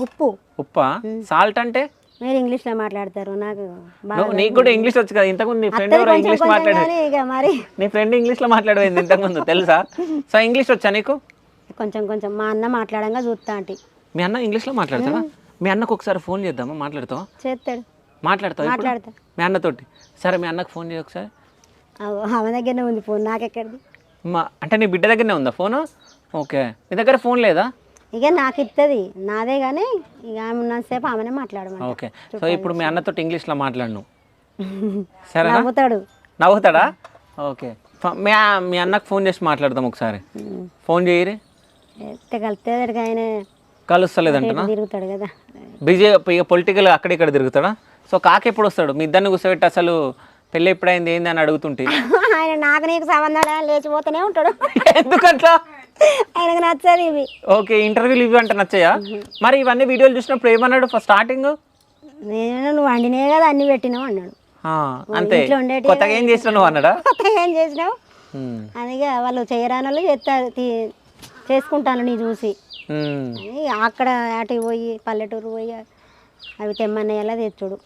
ఉప్పు. ఉప్పా? సాల్ట్ అంటే మీరు ఇంగ్లీష్లో మాట్లాడతారు, నాకు నీకు కూడా ఇంగ్లీష్ వచ్చు కదా. ఇంతకుముందు నీ ఫ్రెండ్ ఎవరో ఇంగ్లీష్ మాట్లాడేది, ఇక మరి నీ ఫ్రెండ్ ఇంగ్లీష్లో మాట్లాడేది ఇంతకుముందు తెలుసా? సో ఇంగ్లీష్ వచ్చా నీకు? కొంచెం కొంచెం మా అన్న మాట్లాడంగా చూస్తా అంటే. మీ అన్న ఇంగ్లీష్లో మాట్లాడతాడా? మీ అన్నకు ఒకసారి ఫోన్ చేద్దామా? మాట్లాడతావా? చేస్తాడు. మాట్లాడతావు మాట్లాడతా మీ అన్నతోటి? సరే మీ అన్నకు ఫోన్ చేయ ఒకసారి. ఆమె దగ్గరనే ఉంది ఫోన్, నాకెక్కడిది? అంటే నీ బిడ్డ దగ్గరనే ఉందా ఫోను? ఓకే, నీ దగ్గర ఫోన్ లేదా? ఇక నాకు ఇస్తుంది నాదే, కానీ ఇక ఆమె ఉన్నంతసేపు ఆమెనే మాట్లాడమంట. ఓకే, సో ఇప్పుడు మీ అన్నతోటి ఇంగ్లీష్లో మాట్లాడు సరే. నవ్వుతాడు. నవ్వుతాడా? ఓకే, మీ అన్నకు ఫోన్ చేసి మాట్లాడదాం ఒకసారి. ఫోన్ చేయరి. కలితే ఆయన కలుస్తలేదంటనా? తిరుగుతాడు కదా, బిజీ పొలిటికల్ అక్కడిక్కడ తిరుగుతాడా? సో కాకి ఎప్పుడు వస్తాడు? మీ ఇద్దరిని కూర్చోబెట్టి అసలు పెళ్ళి ఎప్పుడైంది ఏంది అని అడుగుతుంటే ఆయన నాకు నీకు సంబంధాలు లేచిపోతూనే ఉంటాడు. ఎందుకట్లా? ఆయనకు నచ్చదు ఇవి. ఓకే, ఇంటర్వ్యూలు ఇవి అంటే నచ్చాయా? మరి ఇవన్నీ వీడియోలు చూసినప్పుడు ఏమన్నాడు ఫస్ట్ స్టార్టింగ్? నేను నువ్వు వండినే కదా అన్ని పెట్టినావు అన్నాడు. అంతే, కొత్తగా ఏం చేసినావు నువ్వు అన్నాడా? కొత్తగా ఏం చేసినావు అందుకే వాళ్ళు చేయరాని వాళ్ళు చేస్తారు, చేసుకుంటాను నీ చూసి. అక్కడ అటు పోయి పల్లెటూరు పోయి అవి తెమ్మన్నయ్యేలా తెచ్చుడు.